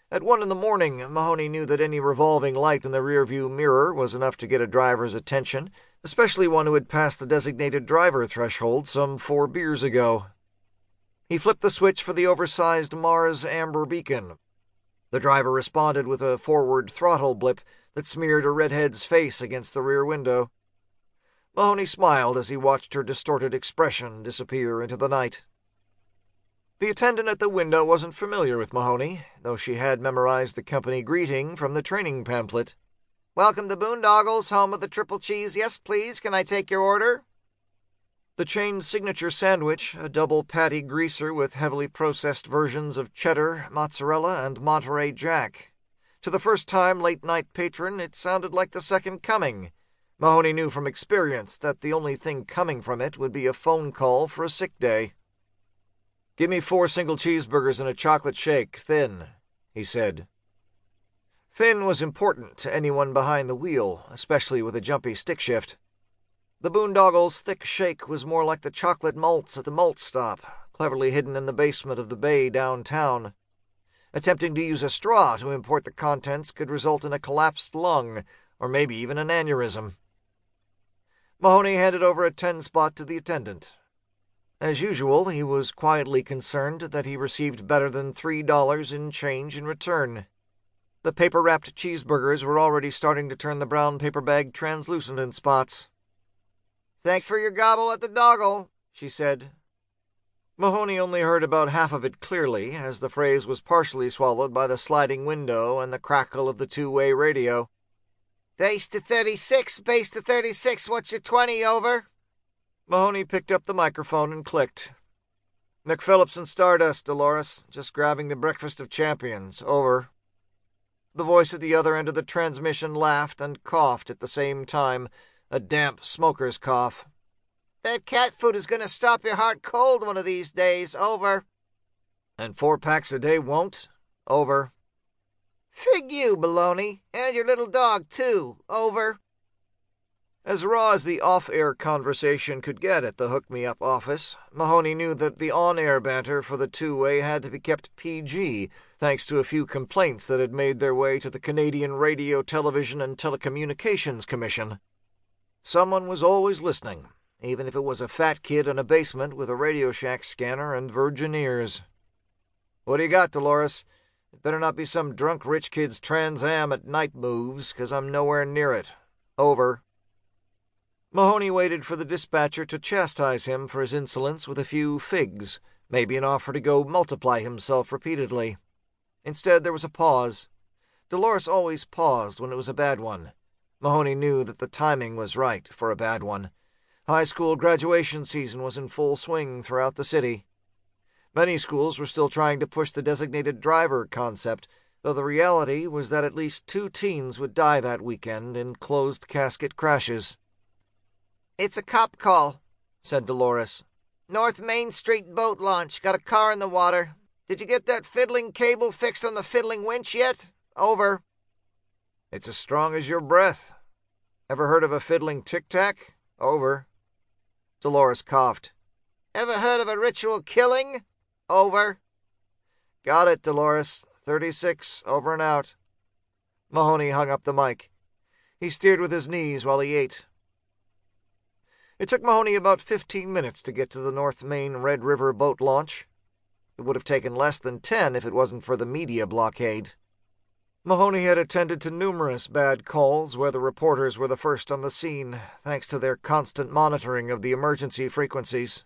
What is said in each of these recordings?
At 1 in the morning, Mahoney knew that any revolving light in the rearview mirror was enough to get a driver's attention, especially one who had passed the designated driver threshold some 4 beers ago. He flipped the switch for the oversized Mars amber beacon. The driver responded with a forward throttle blip that smeared a redhead's face against the rear window. Mahoney smiled as he watched her distorted expression disappear into the night. The attendant at the window wasn't familiar with Mahoney, though she had memorized the company greeting from the training pamphlet. "Welcome to Boondoggles, home of the triple cheese. Yes, please. Can I take your order?" The chain's signature sandwich, a double patty greaser with heavily processed versions of cheddar, mozzarella, and Monterey Jack. To the first-time late-night patron, it sounded like the second coming. Mahoney knew from experience that the only thing coming from it would be a phone call for a sick day. "Give me 4 single cheeseburgers and a chocolate shake, thin," he said. Thin was important to anyone behind the wheel, especially with a jumpy stick shift. The Boondoggles' thick shake was more like the chocolate malts at the malt stop, cleverly hidden in the basement of the Bay downtown. Attempting to use a straw to import the contents could result in a collapsed lung, or maybe even an aneurysm. Mahoney handed over a 10-spot to the attendant. As usual, he was quietly concerned that he received better than $3 in change in return. The paper-wrapped cheeseburgers were already starting to turn the brown paper bag translucent in spots. "Thanks for your gobble at the doggle," she said. Mahoney only heard about half of it clearly, as the phrase was partially swallowed by the sliding window and the crackle of the two-way radio. "Base to 36, base to 36, what's your 20, over?" Mahoney picked up the microphone and clicked. "McPhillips and Stardust, Dolores. Just grabbing the breakfast of champions. Over." The voice at the other end of the transmission laughed and coughed at the same time, a damp smoker's cough. "That cat food is going to stop your heart cold one of these days. Over." "And 4 packs a day won't? Over." "Fig you, baloney. And your little dog, too. Over." As raw as the off-air conversation could get at the hook-me-up office, Mahoney knew that the on-air banter for the two-way had to be kept PG, thanks to a few complaints that had made their way to the Canadian Radio, Television, and Telecommunications Commission. Someone was always listening, even if it was a fat kid in a basement with a Radio Shack scanner and virgin ears. "What do you got, Dolores? It better not be some drunk rich kid's Trans Am at night moves, 'cause I'm nowhere near it. Over." Mahoney waited for the dispatcher to chastise him for his insolence with a few figs, maybe an offer to go multiply himself repeatedly. Instead, there was a pause. Dolores always paused when it was a bad one. Mahoney knew that the timing was right for a bad one. High school graduation season was in full swing throughout the city. Many schools were still trying to push the designated driver concept, though the reality was that at least 2 teens would die that weekend in closed-casket crashes. "It's a cop call," said Dolores. "North Main Street boat launch. Got a car in the water. Did you get that fiddling cable fixed on the fiddling winch yet? Over." "It's as strong as your breath. Ever heard of a fiddling tic-tac? Over." Dolores coughed. "Ever heard of a ritual killing? Over." "Got it, Dolores. 36, over and out." Mahoney hung up the mic. He steered with his knees while he ate. It took Mahoney about 15 minutes to get to the North Main Red River boat launch. It would have taken less than 10 if it wasn't for the media blockade. Mahoney had attended to numerous bad calls where the reporters were the first on the scene, thanks to their constant monitoring of the emergency frequencies.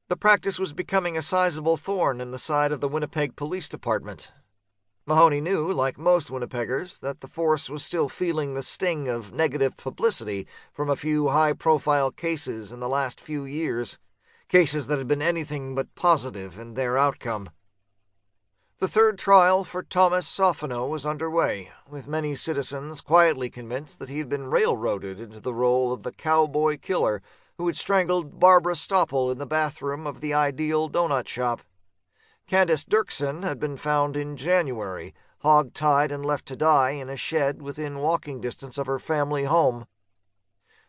The practice was becoming a sizable thorn in the side of the Winnipeg Police Department. Mahoney knew, like most Winnipeggers, that the force was still feeling the sting of negative publicity from a few high-profile cases in the last few years, cases that had been anything but positive in their outcome. The third trial for Thomas Soffino was underway, with many citizens quietly convinced that he had been railroaded into the role of the cowboy killer who had strangled Barbara Stopple in the bathroom of the Ideal Donut Shop. Candace Dirksen had been found in January, hog-tied and left to die in a shed within walking distance of her family home.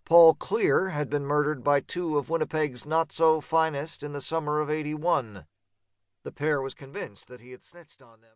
Paul Clear had been murdered by 2 of Winnipeg's not-so-finest in the summer of '81. The pair was convinced that he had snitched on them.